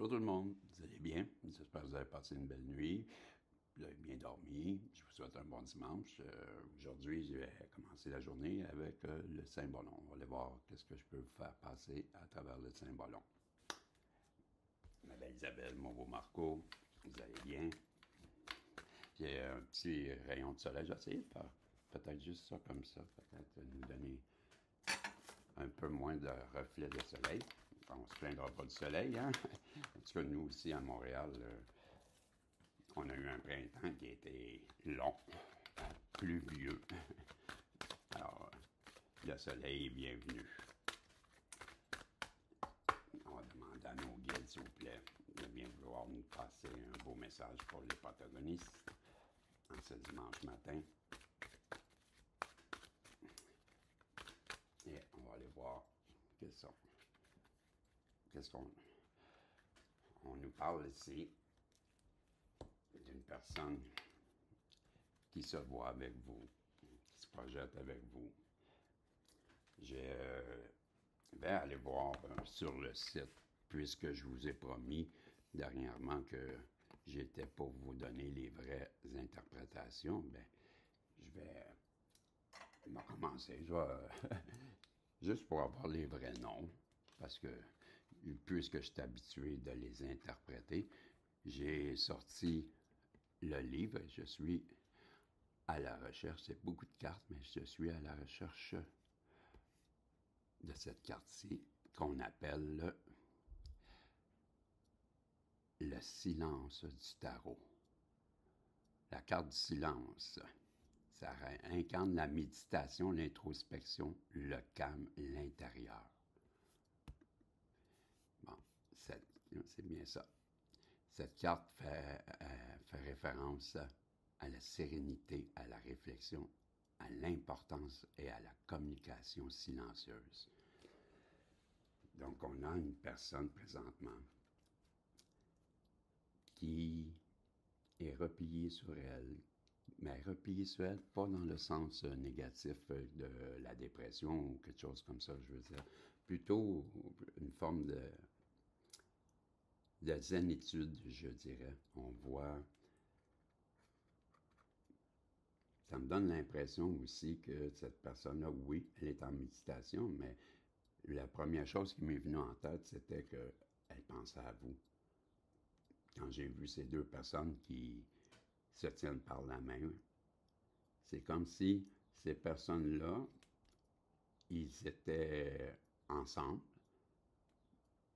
Bonjour tout le monde, vous allez bien? J'espère que vous avez passé une belle nuit, vous avez bien dormi. Je vous souhaite un bon dimanche. Aujourd'hui, je vais commencer la journée avec le Saint-Ballon. On va aller voir qu'est-ce que je peux vous faire passer à travers le Saint-Ballon. Ma belle Isabelle, mon beau Marco, vous allez bien? Puis un petit rayon de soleil, j'ai essayé de faire peut-être juste ça comme ça, peut-être nous donner un peu moins de reflets de soleil. On ne se plaindra pas du soleil, hein? En tout cas, nous aussi, à Montréal, on a eu un printemps qui a été long, pluvieux. Alors, le soleil est bienvenu. On va demander à nos guides, s'il vous plaît, de bien vouloir nous passer un beau message pour les protagonistes en ce dimanche matin. Et on va aller voir qu'est-ce qu'on nous parle ici d'une personne qui se voit avec vous, qui se projette avec vous. Je vais aller voir sur le site, puisque je vous ai promis dernièrement que j'étais pour vous donner les vraies interprétations, bien, je vais commencer. Je vais, juste pour avoir les vrais noms, parce que puisque je suis habitué de les interpréter, j'ai sorti le livre, je suis à la recherche, c'est beaucoup de cartes, mais je suis à la recherche de cette carte-ci qu'on appelle le silence du tarot. La carte du silence, ça incarne la méditation, l'introspection, le calme, l'intérieur. Bon, c'est bien ça. Cette carte fait référence à la sérénité, à la réflexion, à l'importance et à la communication silencieuse. Donc, on a une personne présentement qui est repliée sur elle, mais repliée sur elle, pas dans le sens négatif de la dépression ou quelque chose comme ça, je veux dire. Plutôt une forme de zénitude, je dirais. On voit. Ça me donne l'impression aussi que cette personne-là, oui, elle est en méditation, mais la première chose qui m'est venue en tête, c'était qu'elle pensait à vous. Quand j'ai vu ces deux personnes qui se tiennent par la main, c'est comme si ces personnes-là, ils étaient ensemble,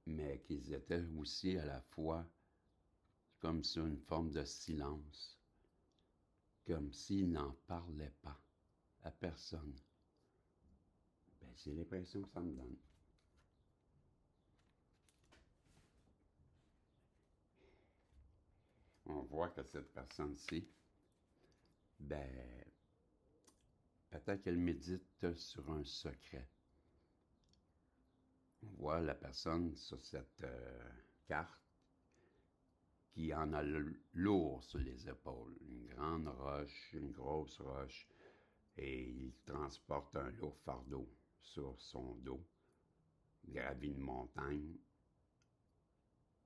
mais qu'ils étaient aussi à la fois comme sur une forme de silence, comme s'ils n'en parlaient pas à personne. Ben, c'est l'impression que ça me donne. On voit que cette personne-ci, ben, peut-être qu'elle médite sur un secret. On voit la personne sur cette carte qui en a lourd sur les épaules. Une grande roche, une grosse roche, et il transporte un lourd fardeau sur son dos. Gravit une montagne.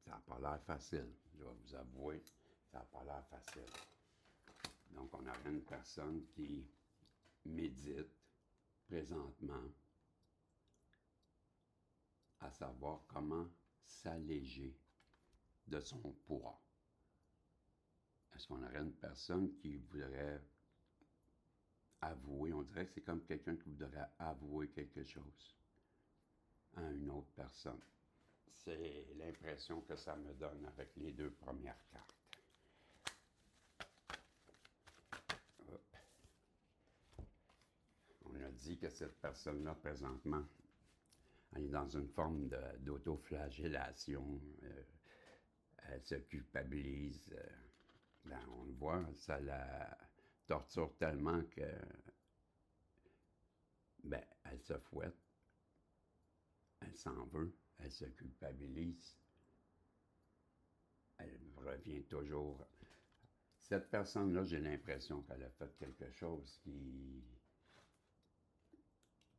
Ça n'a pas l'air facile, je vais vous avouer, ça n'a pas l'air facile. Donc, on a une personne qui médite présentement à savoir comment s'alléger de son poids. Est-ce qu'on aurait une personne qui voudrait avouer, on dirait que c'est comme quelqu'un qui voudrait avouer quelque chose à une autre personne. C'est l'impression que ça me donne avec les deux premières cartes. Hop. On a dit que cette personne-là, présentement, elle est dans une forme d'autoflagellation. Elle se culpabilise. Ben, on le voit, ça la torture tellement que ben, elle se fouette, elle s'en veut, elle se culpabilise, elle revient toujours. Cette personne-là, j'ai l'impression qu'elle a fait quelque chose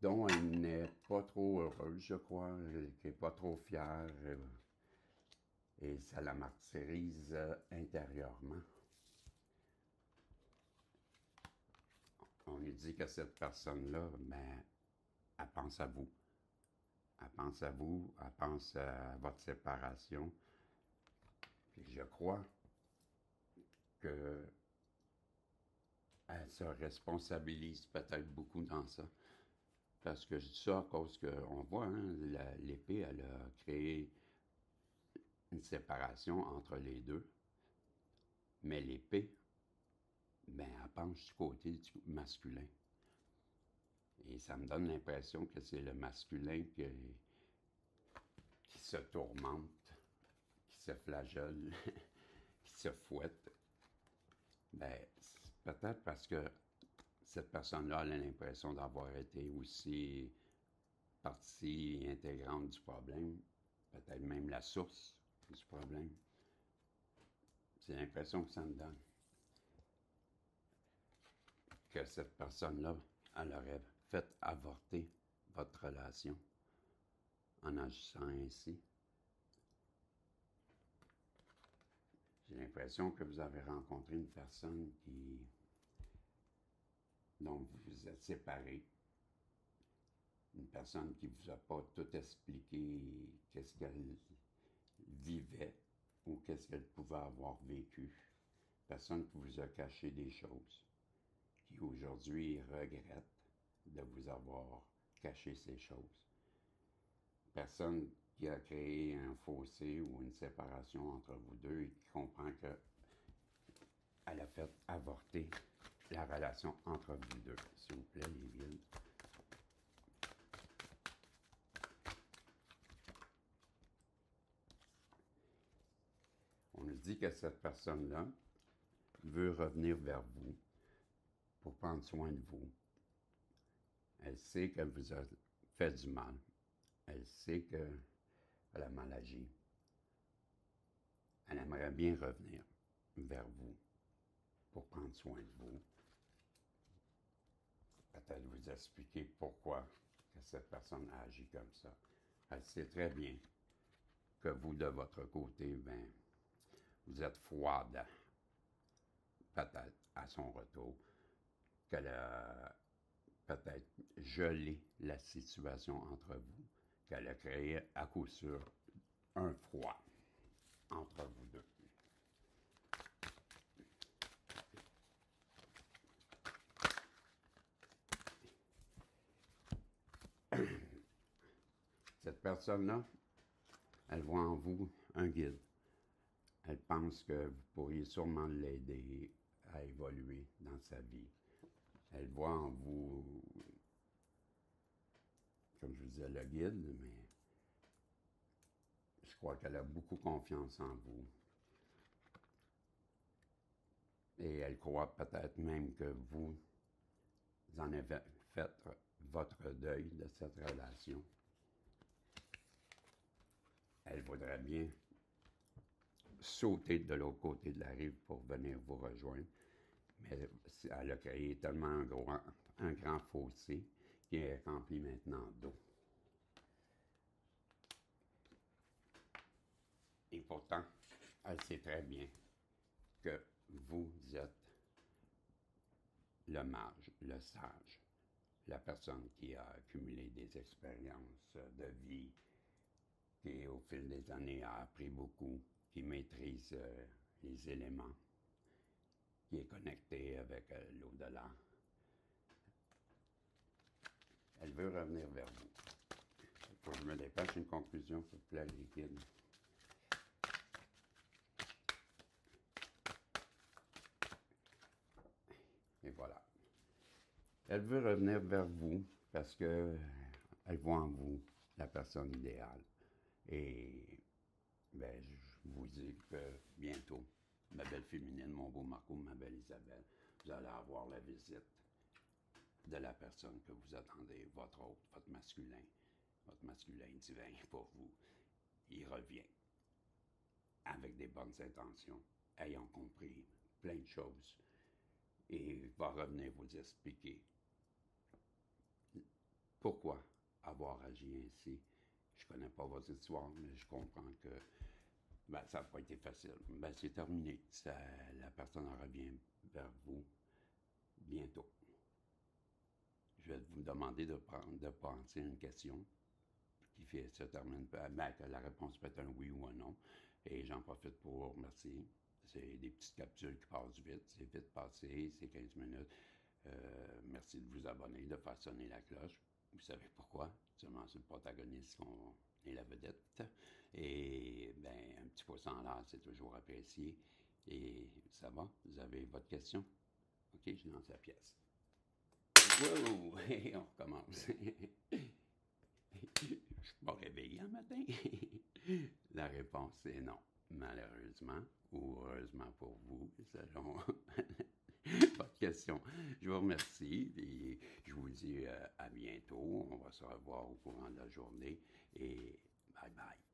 dont elle n'est pas trop heureuse, je crois, qui n'est pas trop fière. et ça la martyrise intérieurement. On lui dit que cette personne-là, ben, elle pense à vous. Elle pense à vous, elle pense à votre séparation. Puis je crois qu'elle se responsabilise peut-être beaucoup dans ça. Parce que je dis ça à cause qu'on voit, hein, l'épée, elle a créé une séparation entre les deux. Mais l'épée, ben, elle penche du côté du masculin. Et ça me donne l'impression que c'est le masculin qui se tourmente, qui se flagelle, qui se fouette. Ben, peut-être parce que cette personne-là, elle a l'impression d'avoir été aussi partie intégrante du problème, peut-être même la source du problème. C'est l'impression que ça me donne. Que cette personne-là, elle aurait fait avorter votre relation en agissant ainsi. J'ai l'impression que vous avez rencontré une personne dont vous vous êtes séparés. Une personne qui ne vous a pas tout expliqué qu'est-ce qu'elle vivait ou qu'est-ce qu'elle pouvait avoir vécu. Personne qui vous a caché des choses, qui aujourd'hui regrette de vous avoir caché ces choses. Personne qui a créé un fossé ou une séparation entre vous deux et qui comprend qu'elle a fait avorter la relation entre vous deux. S'il vous plaît, les villes. On nous dit que cette personne-là veut revenir vers vous pour prendre soin de vous. Elle sait qu'elle vous a fait du mal. Elle sait qu'elle a mal agi. Elle aimerait bien revenir vers vous pour prendre soin de vous. Peut-être vous expliquer pourquoi que cette personne a agi comme ça. Elle sait très bien que vous, de votre côté, ben, vous êtes froide, peut-être à son retour, qu'elle a peut-être gelé la situation entre vous, qu'elle a créé à coup sûr un froid entre vous deux. Cette personne-là, elle voit en vous un guide. Elle pense que vous pourriez sûrement l'aider à évoluer dans sa vie. Elle voit en vous, comme je vous disais, le guide, mais je crois qu'elle a beaucoup confiance en vous. Et elle croit peut-être même que vous en avez fait votre deuil de cette relation. Elle voudrait bien sauter de l'autre côté de la rive pour venir vous rejoindre, mais elle a créé tellement un grand fossé qui est rempli maintenant d'eau. Et pourtant, elle sait très bien que vous êtes le mage, le sage, la personne qui a accumulé des expériences de vie, qui au fil des années a appris beaucoup, qui maîtrise les éléments, qui est connecté avec l'au-delà. Elle veut revenir vers vous. Il faut que je me dépêche une conclusion, s'il vous plaît, les guides. Et voilà. Elle veut revenir vers vous parce que elle voit en vous la personne idéale. Et ben, je vous dis que bientôt, ma belle féminine, mon beau Marco, ma belle Isabelle, vous allez avoir la visite de la personne que vous attendez, votre hôte, votre masculin divin pour vous. Il revient avec des bonnes intentions, ayant compris plein de choses, et va revenir vous expliquer pourquoi avoir agi ainsi. Je ne connais pas votre histoire, mais je comprends que Ben, ça n'a pas été facile. Ben, c'est terminé. La personne revient vers vous bientôt. Je vais vous demander de penser une question se termine, ben, que la réponse peut être un oui ou un non. Et j'en profite pour vous remercier. C'est des petites capsules qui passent vite. C'est vite passé, c'est 15 minutes. Merci de vous abonner, de faire sonner la cloche. Vous savez pourquoi? Seulement c'est le protagoniste qu'on est la vedette. Et ben, un petit pouce en l'air, c'est toujours apprécié. Et ça va? Vous avez votre question? OK, je lance la pièce. Wow! On recommence. Je suis pas réveillé un matin. La réponse est non. Malheureusement, ou heureusement pour vous, selon votre question. Je vous remercie et je vous dis à bientôt. On va se revoir au courant de la journée et bye bye.